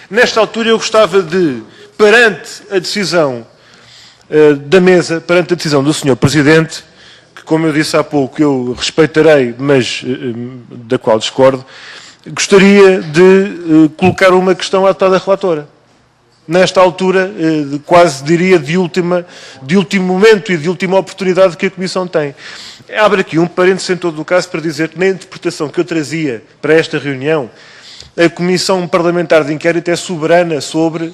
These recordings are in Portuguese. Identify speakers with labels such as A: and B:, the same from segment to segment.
A: Nesta altura eu gostava de, perante a decisão da mesa, perante a decisão do Sr. Presidente, que, como eu disse há pouco, eu respeitarei, mas da qual discordo, gostaria de colocar uma questão à deputada relatora. Nesta altura, quase diria de último momento e de última oportunidade que a Comissão tem. Abre aqui um parênteses em todo o caso para dizer que na interpretação que eu trazia para esta reunião, a Comissão Parlamentar de Inquérito é soberana sobre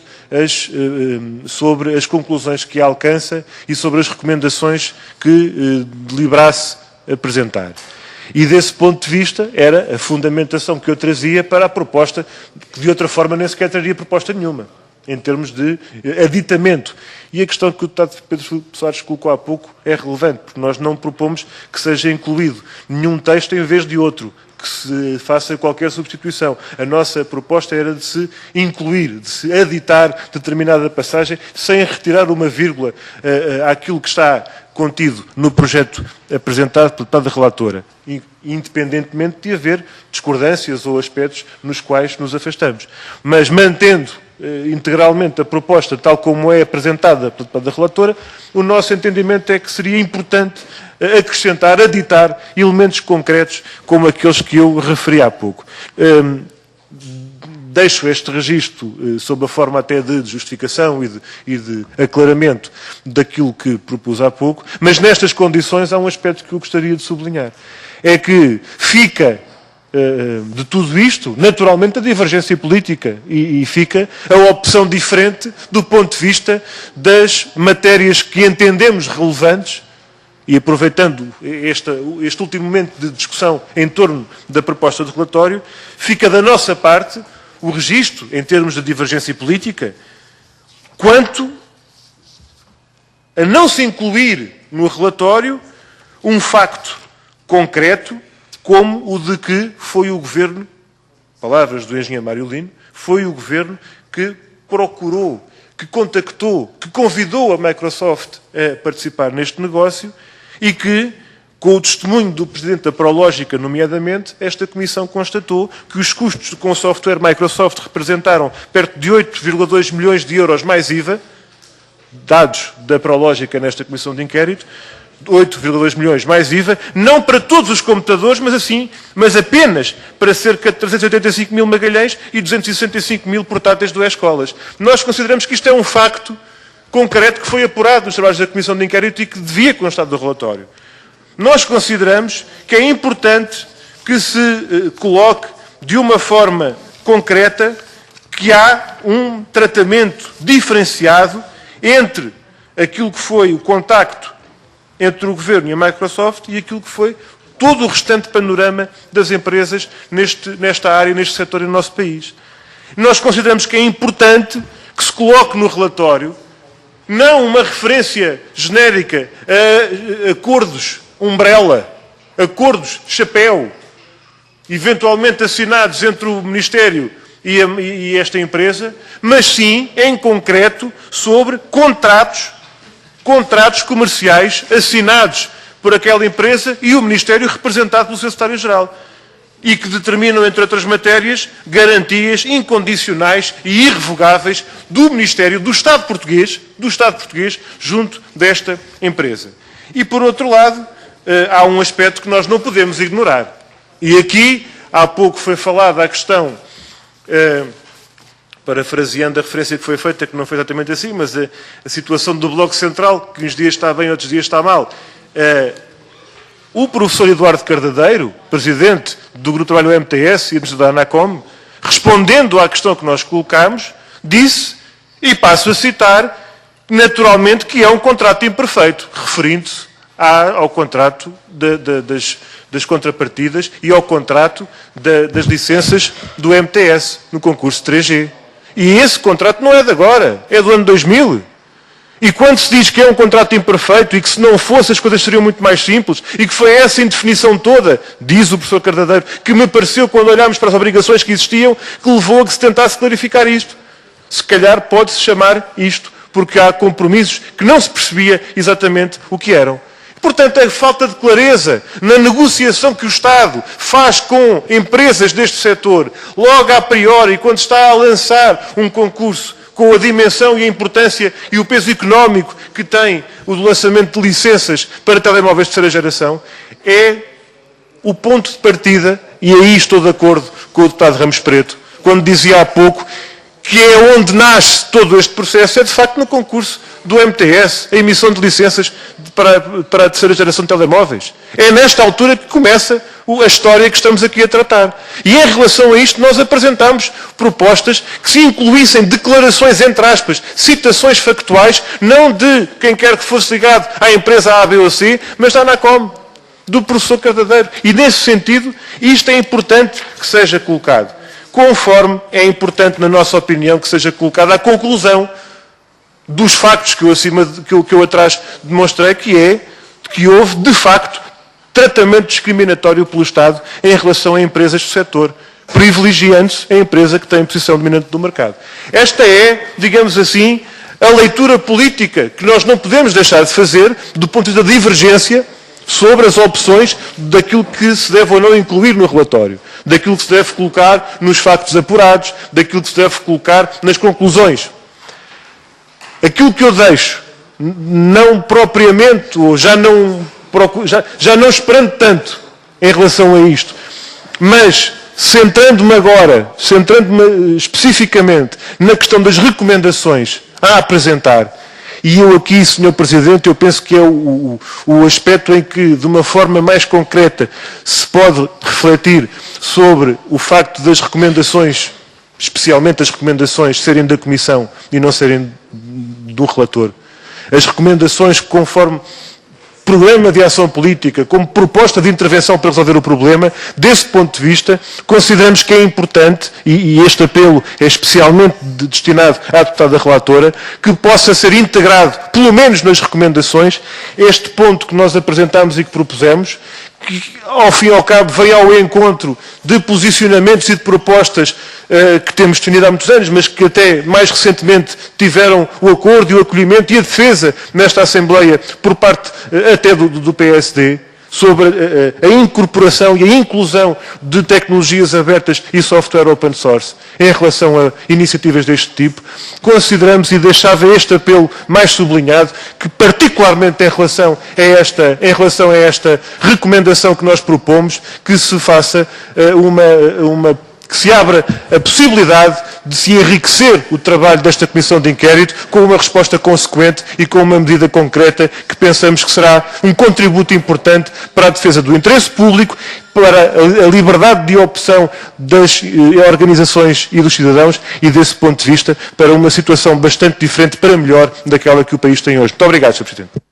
A: as conclusões que alcança e sobre as recomendações que deliberasse apresentar. E desse ponto de vista era a fundamentação que eu trazia para a proposta, que de outra forma nem sequer traria proposta nenhuma, em termos de aditamento. E a questão que o deputado Pedro Soares colocou há pouco é relevante, porque nós não propomos que seja incluído nenhum texto em vez de outro, que se faça qualquer substituição. A nossa proposta era de se incluir, de se aditar determinada passagem, sem retirar uma vírgula àquilo que está contido no projeto apresentado pela deputada relatora, independentemente de haver discordâncias ou aspectos nos quais nos afastamos. Mas mantendo integralmente a proposta tal como é apresentada pela deputada relatora, o nosso entendimento é que seria importante acrescentar, aditar elementos concretos como aqueles que eu referi há pouco. Deixo este registro sob a forma até de justificação e de aclaramento daquilo que propus há pouco, mas nestas condições há um aspecto que eu gostaria de sublinhar. É que fica de tudo isto, naturalmente, a divergência política e fica a opção diferente do ponto de vista das matérias que entendemos relevantes. E aproveitando este último momento de discussão em torno da proposta de relatório, fica da nossa parte o registro, em termos de divergência política, quanto a não se incluir no relatório um facto concreto, como o de que foi o Governo, palavras do engenheiro Mário Lino, foi o Governo que procurou, que contactou, que convidou a Microsoft a participar neste negócio e que, com o testemunho do Presidente da Prológica, nomeadamente, esta Comissão constatou que os custos com o software Microsoft representaram perto de 8,2 milhões de euros mais IVA, dados da Prológica nesta Comissão de Inquérito, 8,2 milhões mais IVA, não para todos os computadores, mas apenas para cerca de 385 mil Magalhães e 265 mil portáteis do E-Escolas. Nós consideramos que isto é um facto concreto que foi apurado nos trabalhos da Comissão de Inquérito e que devia constar do relatório. Nós consideramos que é importante que se coloque de uma forma concreta que há um tratamento diferenciado entre aquilo que foi o contacto entre o Governo e a Microsoft e aquilo que foi todo o restante panorama das empresas nesta área, neste setor no nosso país. Nós consideramos que é importante que se coloque no relatório não uma referência genérica a acordos umbrella, acordos chapéu, eventualmente assinados entre o Ministério e esta empresa, mas sim, em concreto, sobre contratos comerciais assinados por aquela empresa e o Ministério representado pelo seu Secretário-Geral e que determinam, entre outras matérias, garantias incondicionais e irrevogáveis do Ministério, do Estado português, junto desta empresa. E, por outro lado, há um aspecto que nós não podemos ignorar. E aqui, há pouco foi falada a questão, parafraseando a referência que foi feita, que não foi exatamente assim, mas a situação do Bloco Central, que uns dias está bem, outros dias está mal. O professor Eduardo Cardadeiro, presidente do Grupo de Trabalho MTS e administrador da ANACOM, respondendo à questão que nós colocámos, disse, e passo a citar, naturalmente que é um contrato imperfeito, referindo-se ao contrato das contrapartidas e ao contrato das licenças do MTS no concurso 3G. E esse contrato não é de agora, é do ano 2000. E quando se diz que é um contrato imperfeito e que se não fosse as coisas seriam muito mais simples e que foi essa indefinição toda, diz o professor Cardadeiro, que me pareceu quando olhámos para as obrigações que existiam, que levou a que se tentasse clarificar isto. Se calhar pode-se chamar isto, porque há compromissos que não se percebia exatamente o que eram. Portanto, a falta de clareza na negociação que o Estado faz com empresas deste setor, logo a priori, quando está a lançar um concurso com a dimensão e a importância e o peso económico que tem o lançamento de licenças para telemóveis de terceira geração, é o ponto de partida, e aí estou de acordo com o deputado Ramos Preto, quando dizia há pouco que é onde nasce todo este processo, é de facto no concurso do MTS, a emissão de licenças para a terceira geração de telemóveis. É nesta altura que começa a história que estamos aqui a tratar. E em relação a isto nós apresentamos propostas que se incluíssem declarações, entre aspas, citações factuais, não de quem quer que fosse ligado à empresa A, B ou C, mas da ANACOM, do professor Cardadeiro. E nesse sentido, isto é importante que seja colocado. Conforme é importante, na nossa opinião, que seja colocada a conclusão dos factos que eu atrás demonstrei, que é que houve, de facto, tratamento discriminatório pelo Estado em relação a empresas do setor, privilegiando-se a empresa que tem posição dominante do mercado. Esta é, digamos assim, a leitura política que nós não podemos deixar de fazer do ponto de vista da divergência sobre as opções daquilo que se deve ou não incluir no relatório, daquilo que se deve colocar nos factos apurados, daquilo que se deve colocar nas conclusões. Aquilo que eu deixo, não propriamente, ou já não esperando tanto em relação a isto, mas centrando-me especificamente na questão das recomendações a apresentar, e eu aqui, Sr. Presidente, eu penso que é o aspecto em que, de uma forma mais concreta, se pode refletir sobre o facto das recomendações, especialmente as recomendações, serem da Comissão e não serem do relator. As recomendações conforme programa de ação política, como proposta de intervenção para resolver o problema, desse ponto de vista, consideramos que é importante, e este apelo é especialmente destinado à deputada relatora, que possa ser integrado, pelo menos nas recomendações, este ponto que nós apresentamos e que propusemos, que, ao fim e ao cabo, vem ao encontro de posicionamentos e de propostas que temos definido há muitos anos, mas que até mais recentemente tiveram o acordo e o acolhimento e a defesa nesta Assembleia por parte até do PSD, sobre a incorporação e a inclusão de tecnologias abertas e software open source em relação a iniciativas deste tipo. Consideramos, e deixava este apelo mais sublinhado, que particularmente em relação a esta recomendação que nós propomos, que se faça que se abra a possibilidade de se enriquecer o trabalho desta Comissão de Inquérito com uma resposta consequente e com uma medida concreta que pensamos que será um contributo importante para a defesa do interesse público, para a liberdade de opção das organizações e dos cidadãos e, desse ponto de vista, para uma situação bastante diferente, para melhor, daquela que o país tem hoje. Muito obrigado, Sr. Presidente.